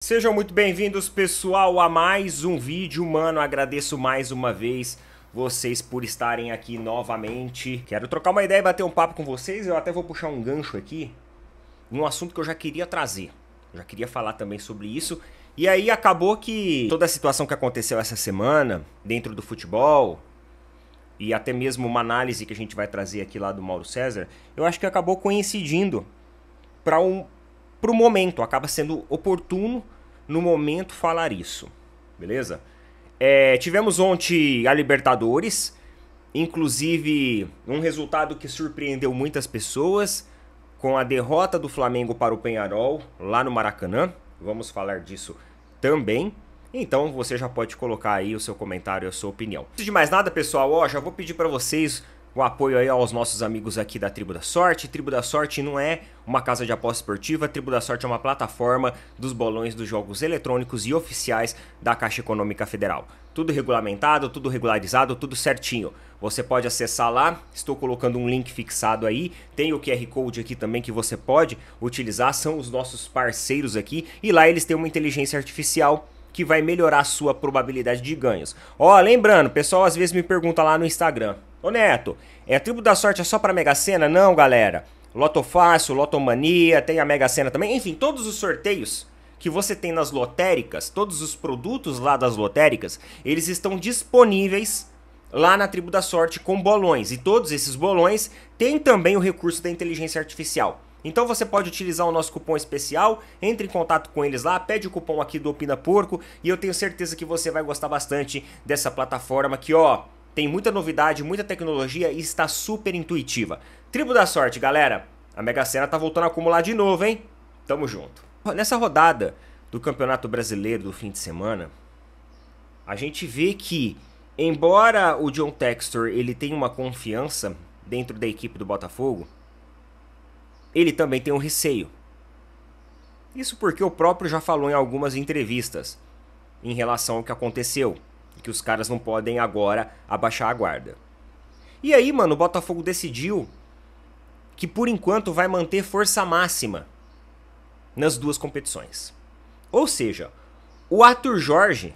Sejam muito bem-vindos, pessoal, a mais um vídeo. Mano, agradeço mais uma vez vocês por estarem aqui novamente. Quero trocar uma ideia e bater um papo com vocês. Eu até vou puxar um gancho aqui em um assunto que eu já queria trazer. Eu já queria falar também sobre isso. E aí acabou que toda a situação que aconteceu essa semana dentro do futebol e até mesmo uma análise que a gente vai trazer aqui lá do Mauro César, eu acho que acabou coincidindo pro momento, acaba sendo oportuno no momento falar isso, beleza? Tivemos ontem a Libertadores, inclusive um resultado que surpreendeu muitas pessoas, com a derrota do Flamengo para o Peñarol, lá no Maracanã. Vamos falar disso também. Então você já pode colocar aí o seu comentário e a sua opinião. Antes de mais nada, pessoal, já vou pedir para vocês o apoio aí aos nossos amigos aqui da Tribo da Sorte. Tribo da Sorte não é uma casa de aposta esportiva, Tribo da Sorte é uma plataforma dos bolões dos jogos eletrônicos e oficiais da Caixa Econômica Federal. Tudo regulamentado, tudo regularizado, tudo certinho. Você pode acessar lá, estou colocando um link fixado aí, tem o QR Code aqui também que você pode utilizar, são os nossos parceiros aqui, e lá eles têm uma inteligência artificial que vai melhorar a sua probabilidade de ganhos. Lembrando, o pessoal às vezes me pergunta lá no Instagram: ô Neto, a Tribo da Sorte é só pra Mega Sena? Não, galera. Loto Fácil, Lotomania, tem a Mega Sena também. Enfim, todos os sorteios que você tem nas lotéricas, todos os produtos lá das lotéricas, eles estão disponíveis lá na Tribo da Sorte com bolões. E todos esses bolões têm também o recurso da inteligência artificial. Então você pode utilizar o nosso cupom especial, entre em contato com eles lá, pede o cupom aqui do Opina Porco e eu tenho certeza que você vai gostar bastante dessa plataforma que, tem muita novidade, muita tecnologia e está super intuitiva. Tribo da Sorte, galera, a Mega Sena tá voltando a acumular de novo, hein? Tamo junto. Nessa rodada do Campeonato Brasileiro do fim de semana, a gente vê que, embora o John Textor ele tenha uma confiança dentro da equipe do Botafogo, ele também tem um receio. Isso porque o próprio já falou em algumas entrevistas em relação ao que aconteceu, que os caras não podem agora abaixar a guarda. E aí, mano, o Botafogo decidiu que por enquanto vai manter força máxima nas duas competições. Ou seja, o Arthur Jorge,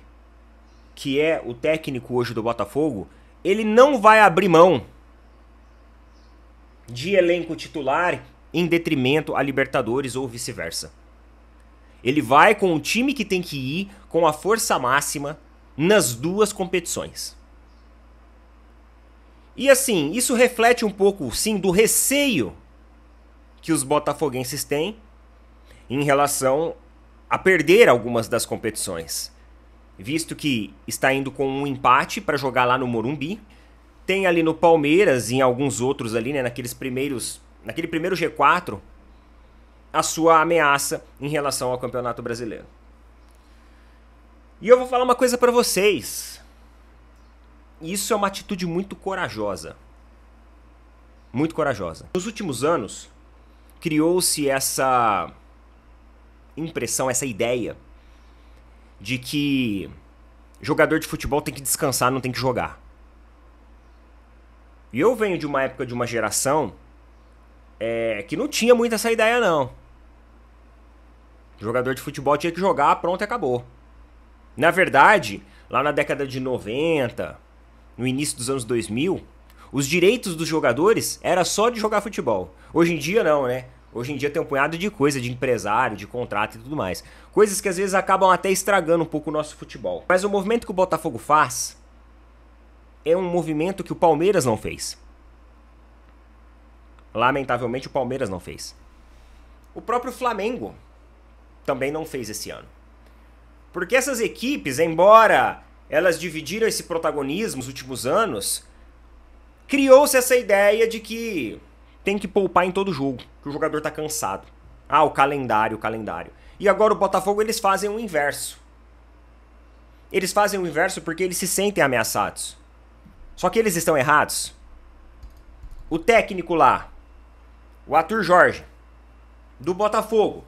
que é o técnico hoje do Botafogo, ele não vai abrir mão de elenco titular em detrimento a Libertadores ou vice-versa. Ele vai com o time que tem que ir, com a força máxima nas duas competições. E assim, isso reflete um pouco, sim, do receio que os botafoguenses têm em relação a perder algumas das competições, visto que está indo com um empate para jogar lá no Morumbi, tem ali no Palmeiras e em alguns outros ali, né, naquele primeiro G4, a sua ameaça em relação ao Campeonato Brasileiro. E eu vou falar uma coisa pra vocês. Isso é uma atitude muito corajosa. Muito corajosa. Nos últimos anos, criou-se essa impressão, essa ideia de que jogador de futebol tem que descansar, não tem que jogar. E eu venho de uma época, de uma geração que não tinha muito essa ideia, não. Jogador de futebol tinha que jogar, pronto, e acabou. Na verdade, lá na década de 90, no início dos anos 2000, os direitos dos jogadores era só de jogar futebol. Hoje em dia não, né? Hoje em dia tem um punhado de coisa, de empresário, de contrato e tudo mais. Coisas que às vezes acabam até estragando um pouco o nosso futebol. Mas o movimento que o Botafogo faz é um movimento que o Palmeiras não fez. Lamentavelmente o Palmeiras não fez. O próprio Flamengo também não fez esse ano. Porque essas equipes, embora elas dividiram esse protagonismo nos últimos anos, criou-se essa ideia de que tem que poupar em todo jogo, que o jogador tá cansado. O calendário. E agora o Botafogo, eles fazem o inverso. Eles fazem o inverso porque eles se sentem ameaçados. Só que eles estão errados. O técnico lá, o Arthur Jorge, do Botafogo,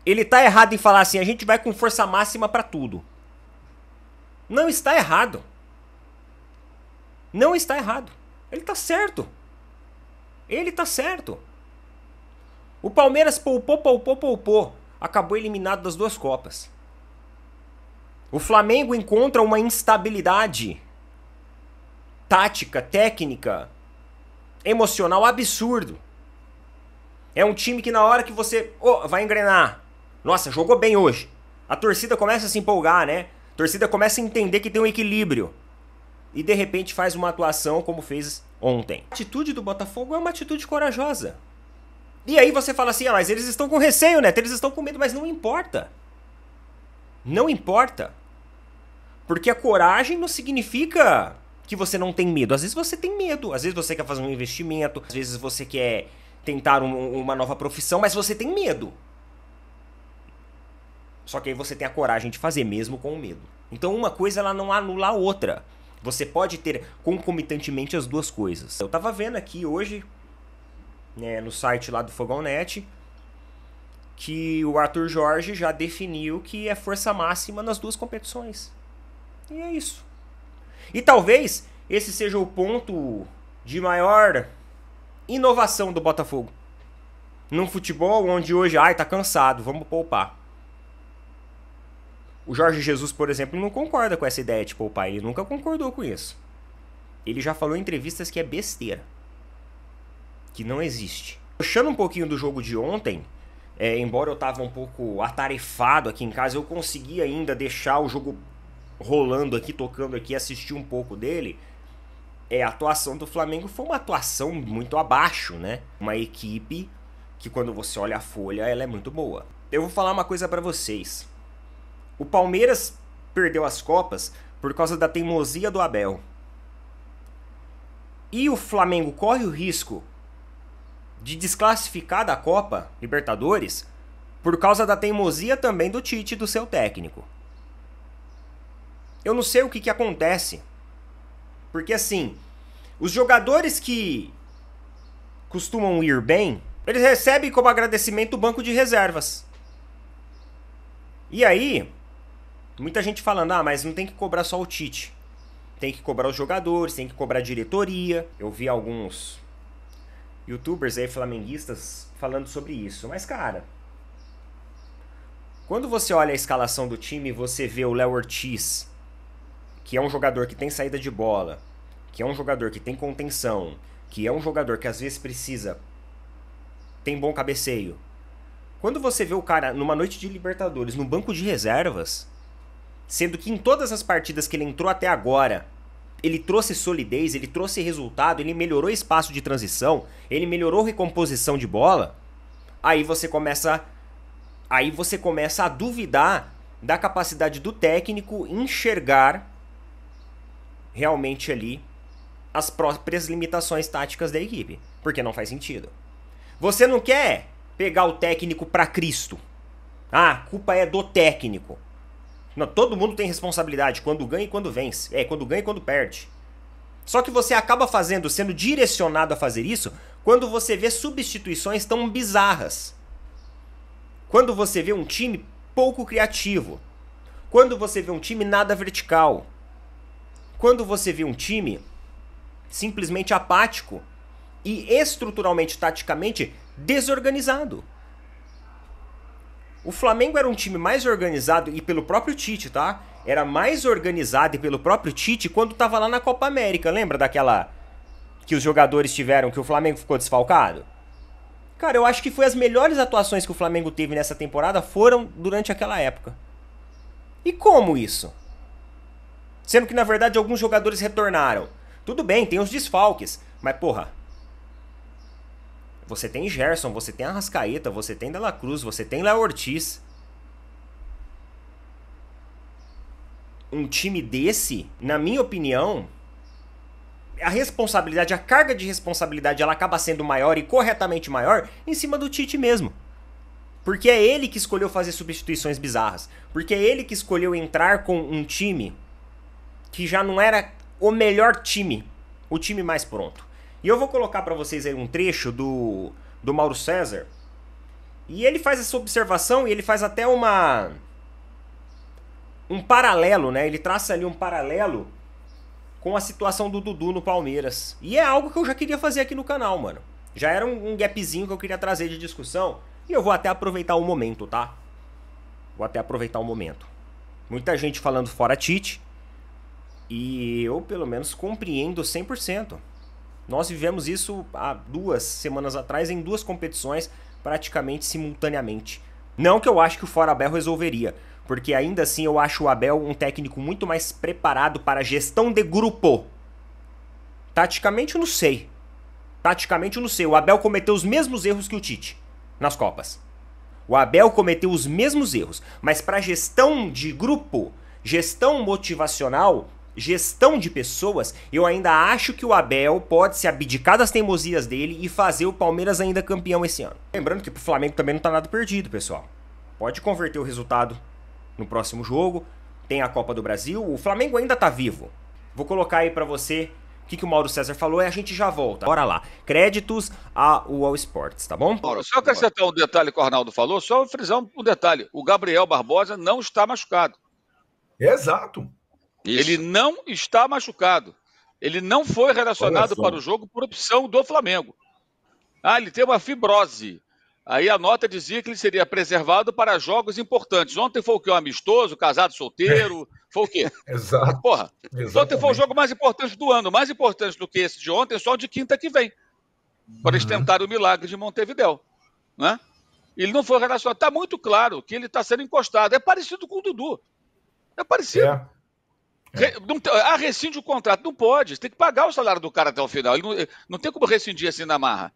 ele tá errado em falar assim: a gente vai com força máxima pra tudo. Não está errado. Não está errado. Ele tá certo. Ele tá certo. O Palmeiras poupou. Acabou eliminado das duas Copas. O Flamengo encontra uma instabilidade tática, técnica, emocional absurdo. É um time que na hora que você vai engrenar, nossa, jogou bem hoje. A torcida começa a se empolgar, né? A torcida começa a entender que tem um equilíbrio. E de repente faz uma atuação como fez ontem. A atitude do Botafogo é uma atitude corajosa. E aí você fala assim, mas eles estão com receio, né? Eles estão com medo, mas não importa. Não importa. Porque a coragem não significa que você não tem medo. Às vezes você tem medo, às vezes você quer fazer um investimento, às vezes você quer tentar uma nova profissão, mas você tem medo. Só que aí você tem a coragem de fazer mesmo com o medo. Então uma coisa ela não anula a outra. Você pode ter concomitantemente as duas coisas. Eu tava vendo aqui hoje, né, no site lá do Fogão.net, que o Arthur Jorge já definiu que é força máxima nas duas competições. E é isso. E talvez esse seja o ponto de maior inovação do Botafogo. Num futebol onde hoje, tá cansado, vamos poupar. O Jorge Jesus, por exemplo, não concorda com essa ideia de poupar. Ele nunca concordou com isso. Ele já falou em entrevistas que é besteira. Que não existe. Puxando um pouquinho do jogo de ontem, embora eu tava um pouco atarefado aqui em casa, eu consegui ainda deixar o jogo rolando aqui, tocando aqui, assistir um pouco dele. A atuação do Flamengo foi uma atuação muito abaixo, né? Uma equipe que quando você olha a folha, ela é muito boa. Eu vou falar uma coisa pra vocês. O Palmeiras perdeu as Copas por causa da teimosia do Abel. E o Flamengo corre o risco de desclassificar da Copa Libertadores por causa da teimosia também do Tite, do seu técnico. Eu não sei o que acontece. Porque assim, os jogadores que costumam ir bem, eles recebem como agradecimento o banco de reservas. E aí, muita gente falando, mas não tem que cobrar só o Tite. Tem que cobrar os jogadores, tem que cobrar a diretoria. Eu vi alguns youtubers aí, flamenguistas, falando sobre isso. Mas, cara, quando você olha a escalação do time, você vê o Léo Ortiz, que é um jogador que tem saída de bola, que é um jogador que tem contenção, que é um jogador que às vezes precisa, tem bom cabeceio. Quando você vê o cara numa noite de Libertadores, no banco de reservas, sendo que em todas as partidas que ele entrou até agora, ele trouxe solidez, ele trouxe resultado, ele melhorou espaço de transição, ele melhorou recomposição de bola, aí você começa a duvidar da capacidade do técnico enxergar realmente ali as próprias limitações táticas da equipe, porque não faz sentido. Você não quer pegar o técnico para Cristo. A culpa é do técnico. Não, todo mundo tem responsabilidade quando ganha e quando vence. Quando ganha e quando perde. Só que você acaba sendo direcionado a fazer isso quando você vê substituições tão bizarras. Quando você vê um time pouco criativo. Quando você vê um time nada vertical. Quando você vê um time simplesmente apático e estruturalmente, taticamente, desorganizado. O Flamengo era um time mais organizado, e pelo próprio Tite, tá? Era mais organizado e pelo próprio Tite quando tava lá na Copa América. Lembra daquela que os jogadores tiveram, que o Flamengo ficou desfalcado? Cara, eu acho que foi as melhores atuações que o Flamengo teve nessa temporada foram durante aquela época. E como isso? Sendo que, na verdade, alguns jogadores retornaram. Tudo bem, tem os desfalques, mas, porra, você tem Gerson, você tem Arrascaeta, você tem De La Cruz, você tem Léo Ortiz. Um time desse, na minha opinião, a responsabilidade, a carga de responsabilidade, ela acaba sendo maior e corretamente maior em cima do Tite mesmo. Porque é ele que escolheu fazer substituições bizarras. Porque é ele que escolheu entrar com um time que já não era o melhor time, o time mais pronto. E eu vou colocar para vocês aí um trecho do Mauro César. E ele faz essa observação e ele faz até um paralelo, né? Ele traça ali um paralelo com a situação do Dudu no Palmeiras. E é algo que eu já queria fazer aqui no canal, mano. Já era um gapzinho que eu queria trazer de discussão. E eu vou até aproveitar o momento, tá? Vou até aproveitar o momento. Muita gente falando fora Tite. E eu, pelo menos, compreendo 100%. Nós vivemos isso há 2 semanas atrás em 2 competições, praticamente simultaneamente. Não que eu acho que o fora Abel resolveria, porque ainda assim eu acho o Abel um técnico muito mais preparado para a gestão de grupo. Taticamente eu não sei. Taticamente eu não sei. O Abel cometeu os mesmos erros que o Tite nas Copas. O Abel cometeu os mesmos erros, mas para gestão de grupo, gestão motivacional, gestão de pessoas, eu ainda acho que o Abel pode se abdicar das teimosias dele e fazer o Palmeiras ainda campeão esse ano. Lembrando que pro Flamengo também não tá nada perdido, pessoal. Pode converter o resultado no próximo jogo, tem a Copa do Brasil, o Flamengo ainda tá vivo. Vou colocar aí pra você o que o Mauro César falou e a gente já volta. Bora lá. Créditos ao All Sports, tá bom? Mauro, só acrescentar um detalhe que o Arnaldo falou, só frisar um detalhe. O Gabriel Barbosa não está machucado. Exato. Ele não está machucado. Ele não foi relacionado para o jogo por opção do Flamengo. Ele tem uma fibrose. Aí a nota dizia que ele seria preservado para jogos importantes. Ontem foi o quê? Um amistoso, casado, solteiro? Foi o quê? Exato. Porra, Exatamente. ontem foi o jogo mais importante do ano. Mais importante do que esse de ontem, só o de quinta que vem. Para eles tentarem o milagre de Montevidéu. Né? Ele não foi relacionado. Está muito claro que ele está sendo encostado. É parecido com o Dudu. É parecido. Rescinde o contrato. Não pode. Você tem que pagar o salário do cara até o final. Ele não tem como rescindir assim na marra.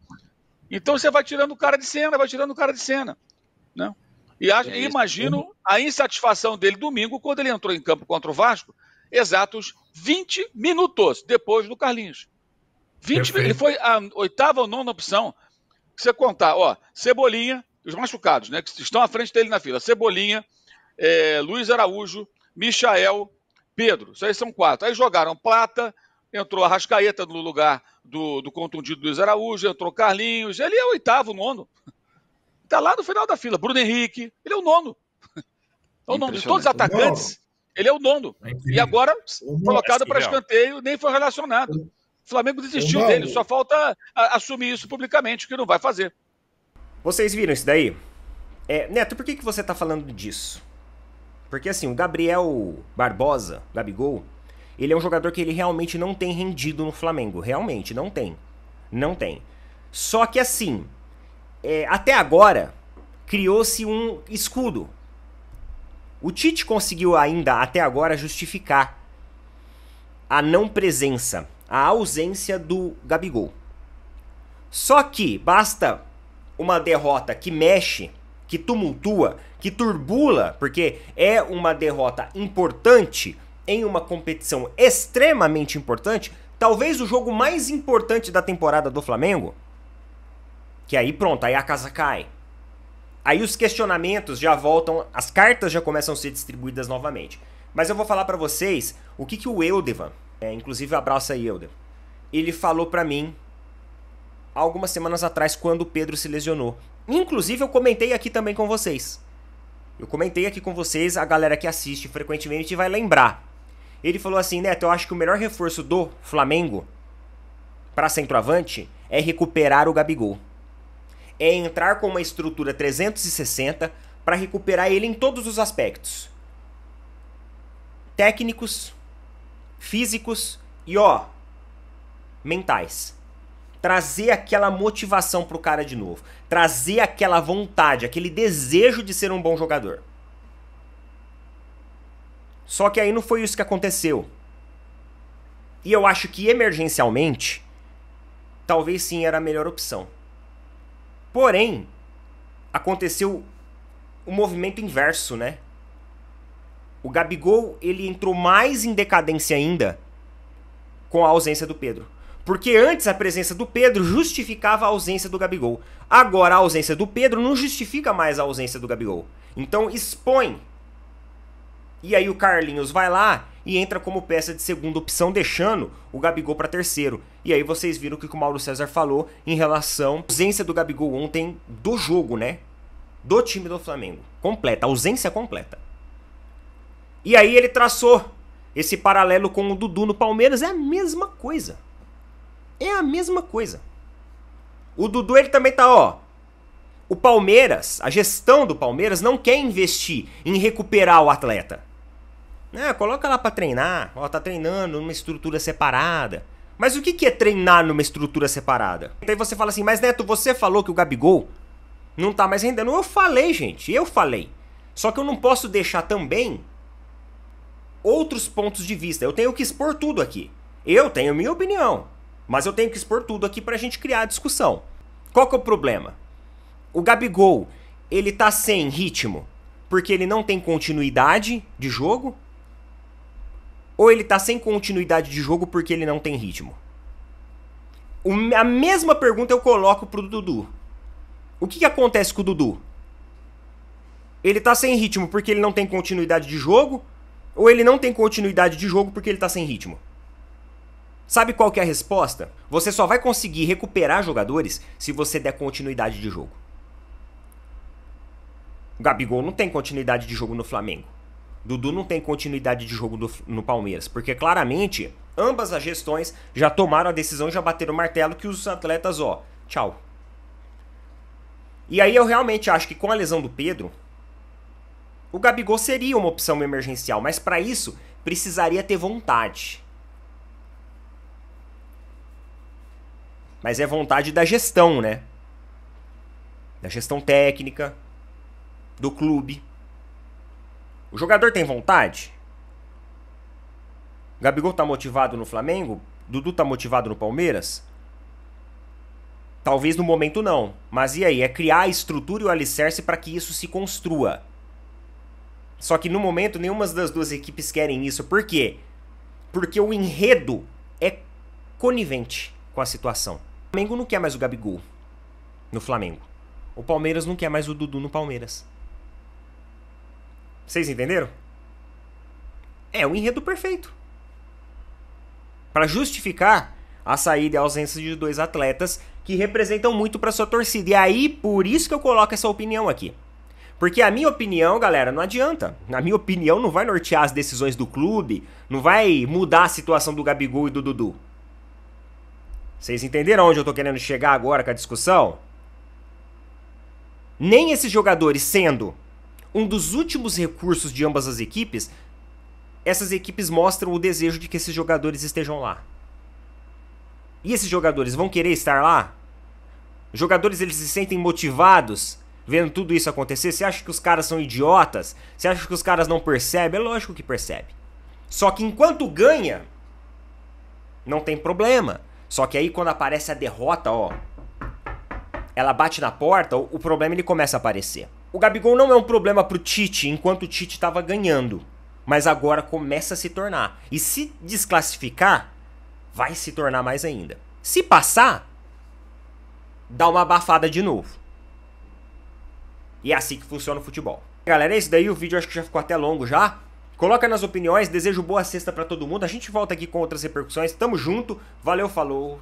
Então você vai tirando o cara de cena, Né? E imagino a insatisfação dele domingo, quando ele entrou em campo contra o Vasco, exatos 20 minutos depois do Carlinhos. 20 ele foi a 8ª ou 9ª opção. Você contar, Cebolinha, os machucados, né, que estão à frente dele na fila. Cebolinha, Luiz Araújo, Michael, Pedro. Isso aí são 4. Aí jogaram Plata, entrou Arrascaeta no lugar do contundido Luiz Araújo, entrou Carlinhos. Ele é o 8º, 9º. Está lá no final da fila. Bruno Henrique, ele é o 9º. É o 9º. De todos os atacantes, ele é o 9º. E agora, colocado para escanteio, nem foi relacionado. O Flamengo desistiu dele. Só falta assumir isso publicamente, que não vai fazer. Vocês viram isso daí? Neto, por que você está falando disso? Porque assim, o Gabriel Barbosa, Gabigol, ele é um jogador que ele realmente não tem rendido no Flamengo. Realmente, não tem. Não tem. Só que assim, até agora, criou-se um escudo. O Tite conseguiu ainda, até agora, justificar a não presença, a ausência do Gabigol. Só que basta uma derrota que mexe, que tumultua, que turbula, porque é uma derrota importante em uma competição extremamente importante, talvez o jogo mais importante da temporada do Flamengo, que aí pronto, aí a casa cai. Aí os questionamentos já voltam, as cartas já começam a ser distribuídas novamente. Mas eu vou falar pra vocês o que o Eldevan, inclusive abraço aí, Eldevan, ele falou pra mim algumas semanas atrás, quando o Pedro se lesionou. Inclusive eu comentei aqui também com vocês. A galera que assiste frequentemente vai lembrar. Ele falou assim: Neto, eu acho que o melhor reforço do Flamengo para centroavante é recuperar o Gabigol. É entrar com uma estrutura 360 para recuperar ele em todos os aspectos. Técnicos, físicos e mentais. Trazer aquela motivação pro cara de novo. Trazer aquela vontade, aquele desejo de ser um bom jogador. Só que aí não foi isso que aconteceu. E eu acho que emergencialmente, talvez sim era a melhor opção. Porém, aconteceu o movimento inverso, né? O Gabigol, ele entrou mais em decadência ainda com a ausência do Pedro. Porque antes a presença do Pedro justificava a ausência do Gabigol. Agora a ausência do Pedro não justifica mais a ausência do Gabigol. Então expõe. E aí o Carlinhos vai lá e entra como peça de segunda opção, deixando o Gabigol para terceiro. E aí vocês viram o que o Mauro César falou em relação à ausência do Gabigol ontem do jogo, né? Do time do Flamengo. Completa, ausência completa. E aí ele traçou esse paralelo com o Dudu no Palmeiras. É a mesma coisa. É a mesma coisa. O Dudu, ele também tá, O Palmeiras, a gestão do Palmeiras não quer investir em recuperar o atleta. Coloca lá pra treinar. Ó, tá treinando numa estrutura separada. Mas o que é treinar numa estrutura separada? Aí você fala assim, mas Neto, você falou que o Gabigol não tá mais rendendo. Eu falei, gente, eu falei. Só que eu não posso deixar também outros pontos de vista. Eu tenho que expor tudo aqui. Eu tenho minha opinião, mas eu tenho que expor tudo aqui pra gente criar a discussão. Qual que é o problema? O Gabigol, ele tá sem ritmo porque ele não tem continuidade de jogo? Ou ele tá sem continuidade de jogo porque ele não tem ritmo? A mesma pergunta eu coloco pro Dudu. O que acontece com o Dudu? Ele tá sem ritmo porque ele não tem continuidade de jogo? Ou ele não tem continuidade de jogo porque ele tá sem ritmo? Sabe qual que é a resposta? Você só vai conseguir recuperar jogadores se você der continuidade de jogo. O Gabigol não tem continuidade de jogo no Flamengo. Dudu não tem continuidade de jogo no Palmeiras, porque claramente ambas as gestões já tomaram a decisão, já bateram o martelo que os atletas, ó, tchau. E aí eu realmente acho que com a lesão do Pedro, o Gabigol seria uma opção emergencial, mas para isso precisaria ter vontade. Mas é vontade da gestão, né? Da gestão técnica, do clube. O jogador tem vontade? O Gabigol tá motivado no Flamengo? Dudu tá motivado no Palmeiras? Talvez no momento não. Mas e aí? É criar a estrutura e o alicerce para que isso se construa. Só que no momento nenhuma das duas equipes querem isso. Por quê? Porque o enredo é conivente com a situação. O Flamengo não quer mais o Gabigol no Flamengo. O Palmeiras não quer mais o Dudu no Palmeiras. Vocês entenderam? É o enredo perfeito para justificar a saída e a ausência de dois atletas que representam muito para sua torcida. E aí, por isso que eu coloco essa opinião aqui. Porque a minha opinião, galera, não adianta. A minha opinião não vai nortear as decisões do clube, não vai mudar a situação do Gabigol e do Dudu. Vocês entenderam onde eu tô querendo chegar agora com a discussão? Nem esses jogadores sendo um dos últimos recursos de ambas as equipes, essas equipes mostram o desejo de que esses jogadores estejam lá. E esses jogadores vão querer estar lá? Os jogadores, eles se sentem motivados vendo tudo isso acontecer? Você acha que os caras são idiotas? Você acha que os caras não percebem? É lógico que percebe. Só que enquanto ganha, não tem problema. Só que aí quando aparece a derrota, ó, ela bate na porta, o problema ele começa a aparecer. O Gabigol não é um problema pro Tite enquanto o Tite estava ganhando. Mas agora começa a se tornar. E se desclassificar, vai se tornar mais ainda. Se passar, dá uma abafada de novo. E é assim que funciona o futebol. Galera, é isso daí. O vídeo acho que já ficou até longo já. Coloca nas opiniões. Desejo boa sexta pra todo mundo. A gente volta aqui com outras repercussões. Tamo junto. Valeu, falou.